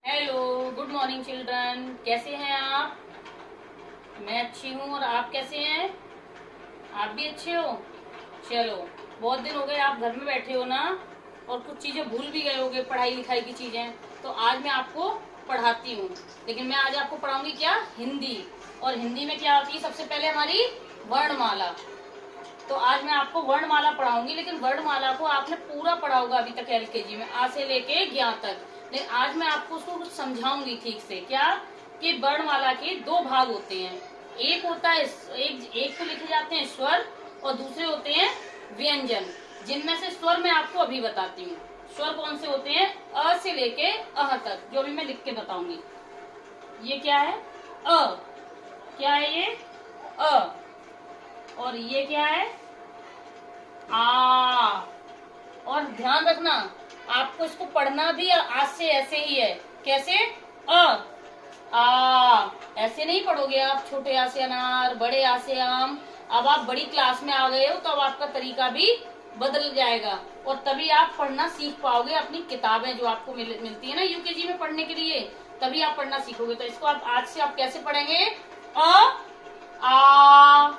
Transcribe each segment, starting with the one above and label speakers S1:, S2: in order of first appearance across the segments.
S1: Hello, good morning children. कैसे हैं आप? मैं अच्छी हूँ। और आप कैसे हैं? आप भी अच्छे हो? चलो, बहुत दिन हो गए आप घर में बैठे हो ना, और कुछ चीज़ें भूल भी गए होगे, पढ़ाई लिखाई की चीज़ें। तो आज मैं आपको पढ़ाती हूँ। लेकिन मैं आज आपको पढ़ाऊंगी क्या? हिंदी। और हिंदी में क्या होती है? सबसे पहले हमारी वर्णमाला। तो आज मैं आपको वर्णमाला पढ़ाऊंगी, लेकिन वर्णमाला को आपने पूरा पढ़ा होगा अभी तक एलकेजी में, आ से लेके ज्ञ तक। लेकिन आज मैं आपको उसको कुछ समझाऊंगी ठीक से। क्या? कि वर्णमाला के दो भाग होते हैं। एक होता है एक तो लिखे जाते हैं स्वर, और दूसरे होते हैं व्यंजन। जिनमें से स्वर मैं आपको अभी बताती हूँ। स्वर कौन से होते हैं? अ से लेके अह तक, जो भी मैं लिख के बताऊंगी। ये क्या है? अ। क्या है ये? अ। और ये क्या है? आ। और ध्यान रखना, आपको इसको पढ़ना भी आज से ऐसे ही है। कैसे? अ आ। ऐसे नहीं पढ़ोगे आप। छोटे आ से अनार, बड़े आ से आम। अब आप बड़ी क्लास में आ गए हो, तो अब आपका तरीका भी बदल जाएगा, और तभी आप पढ़ना सीख पाओगे। अपनी किताबें जो आपको मिलती है ना यूकेजी में पढ़ने के लिए, तभी आप पढ़ना सीखोगे। तो इसको आप आज से आप कैसे पढ़ेंगे? अ आ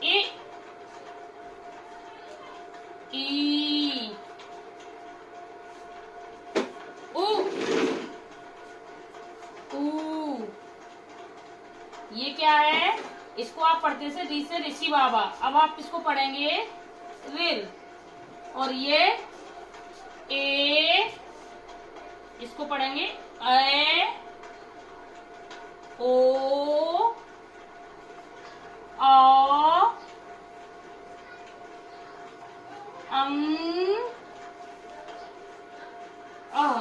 S1: इ ई उ ऊ। ये क्या है? इसको आप पढ़ते से री से ऋषि बाबा। अब आप इसको पढ़ेंगे रिल। और ये ए, इसको पढ़ेंगे ए ओ अ अम अह।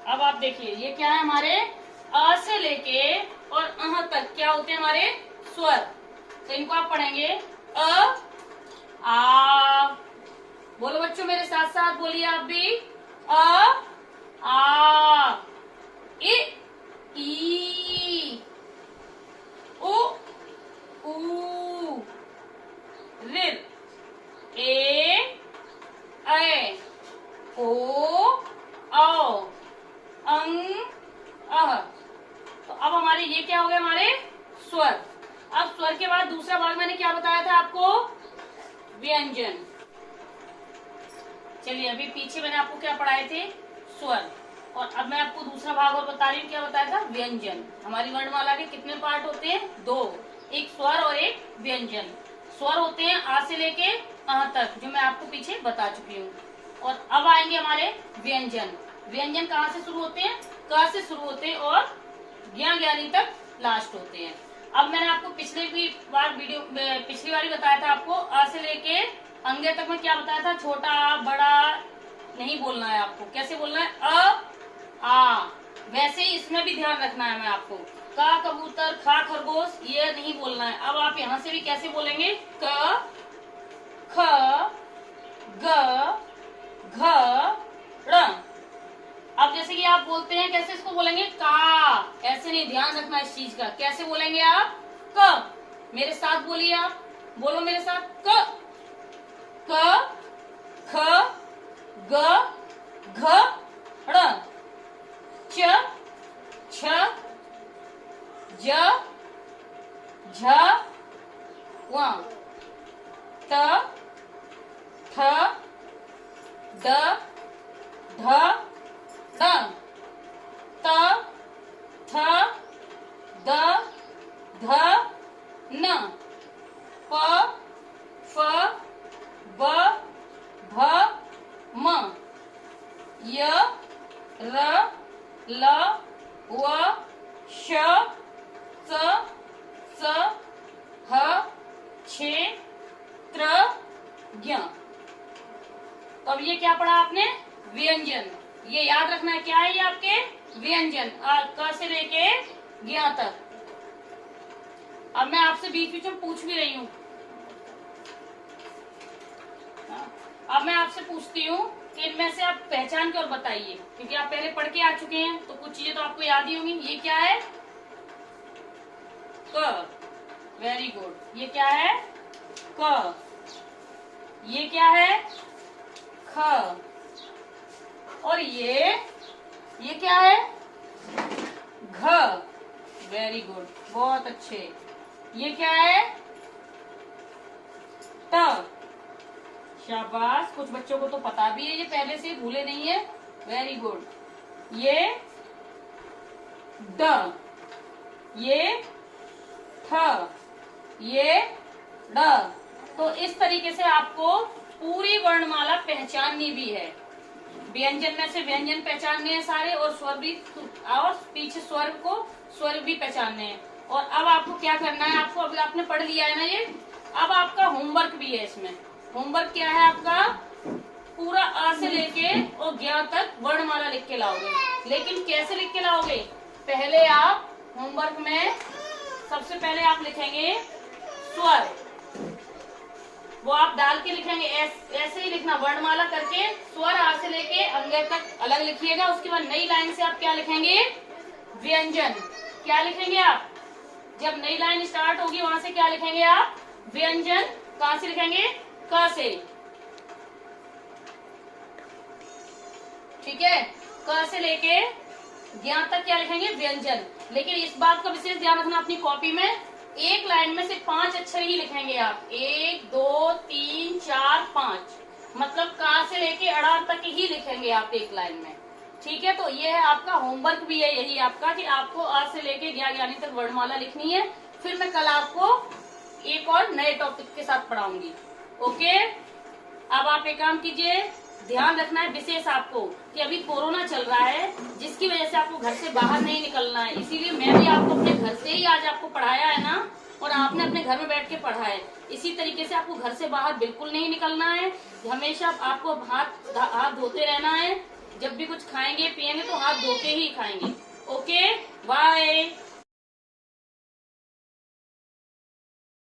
S1: अब आप देखिए, ये क्या है? हमारे अ से लेके और अह तक क्या होते हैं? हमारे स्वर। तो इनको आप पढ़ेंगे अ आ। बोलो बच्चों, मेरे साथ साथ बोलिए आप भी। अ आ इ ई उ ऊ ऋ ए ऐ ओ औ अं अह। तो अब हमारे ये क्या हो गए? हमारे स्वर। अब स्वर के बाद दूसरा भाग मैंने क्या बताया था आपको? व्यंजन। चलिए, अभी पीछे मैंने आपको क्या पढ़ाए थे? स्वर। और अब मैं आपको दूसरा भाग और बता रही हूँ। क्या बताया था? व्यंजन। हमारी वर्णमाला के कितने पार्ट होते हैं? दो। एक स्वर और एक व्यंजन। स्वर होते हैं आ से लेके अह तक, जो मैं आपको पीछे बता चुकी हूँ। और अब आएंगे हमारे व्यंजन। व्यंजन कहाँ से शुरू होते हैं? क से शुरू होते हैं और ज्ञानी तक लास्ट होते हैं। अब मैंने आपको पिछली बार बताया था आपको अ से लेके अंगे तक में क्या बताया था? छोटा बड़ा नहीं बोलना है आपको। कैसे बोलना है? अ आ। वैसे ही इसमें भी ध्यान रखना है मैं आपको। का कबूतर, खा खरगोश, ये नहीं बोलना है। अब आप यहाँ से भी कैसे बोलेंगे? क ख ग घ ड़। अब जैसे कि आप बोलते हैं, कैसे इसको बोलेंगे? का। ऐसे नहीं, ध्यान रखना इस चीज का। कैसे बोलेंगे आप? क। मेरे साथ बोलिए आप। बोलो मेरे साथ। क क ख ग घ ड़। च छ ज झ व। त थ द ध द। त थ द ध न। प फ ब भ म। य र ल व श स स ह छ त्र ज्ञ। तो अब ये क्या पढ़ा आपने? व्यंजन। ये याद रखना है। क्या है ये आपके? व्यंजन। क से लेके ज्ञ तक। अब मैं आपसे बीच बीच में पूछ भी रही हूँ। अब मैं आपसे पूछती हूँ कि इनमें से आप पहचान के और बताइए, क्योंकि आप पहले पढ़ के आ चुके हैं, तो कुछ चीजें तो आपको याद ही होंगी। ये क्या है? क। Very good. ये क्या है? क। ये क्या है? ख। और ये क्या है? घ। वेरी गुड, बहुत अच्छे। ये क्या है? ट। शाबाश, कुछ बच्चों को तो पता भी है, ये पहले से भूले नहीं है। Very good. ये ड, ये थ, ये ड। तो इस तरीके से आपको पूरी वर्णमाला पहचाननी भी है। व्यंजन में से व्यंजन पहचानने हैं सारे, और स्वर भी, और पीछे स्वर भी पहचानने हैं। और अब आपको क्या करना है, आपको अभी आपने पढ़ लिया है ना ये, अब आपका होमवर्क भी है इसमें। होमवर्क क्या है आपका? पूरा आ से लेके और ज्ञ तक वर्णमाला लिख के लाओगे। लेकिन कैसे लिख के लाओगे? पहले आप होमवर्क में सबसे पहले आप लिखेंगे स्वर, वो आप डाल के लिखेंगे। ऐसे ही लिखना, वर्णमाला करके स्वर आ से लेके अंग्य तक अलग लिखिएगा। उसके बाद नई लाइन से आप क्या लिखेंगे? व्यंजन। क्या लिखेंगे आप? जब नई लाइन स्टार्ट होगी वहां से क्या लिखेंगे आप? व्यंजन। कहां से लिखेंगे? क से। ठीक है, क से लेके ज्ञ तक क्या लिखेंगे? व्यंजन। लेकिन इस बात का विशेष ध्यान रखना, अपनी कॉपी में एक लाइन में से 5 अक्षर ही लिखेंगे आप। 1 2 3 4 5, मतलब का से लेके अड़ा तक ही लिखेंगे आप एक लाइन में। ठीक है, तो ये है आपका होमवर्क भी है यही आपका, कि आपको आ से लेके ज्ञानी तक वर्णमाला लिखनी है। फिर मैं कल आपको एक और नए टॉपिक के साथ पढ़ाऊंगी। ओके, अब आप एक काम कीजिए, ध्यान रखना है विशेष आपको कि अभी कोरोना चल रहा है, जिसकी वजह से आपको घर से बाहर नहीं निकलना है। इसीलिए मैं भी आपको अपने घर से ही आज आपको पढ़ाया है ना, और आपने अपने घर में बैठ के पढ़ा है। इसी तरीके से आपको घर से बाहर बिल्कुल नहीं निकलना है। हमेशा आपको हाथ धोते रहना है। जब भी कुछ खाएंगे पिएंगे तो हाथ धो के ही खाएंगे। Okay, bye.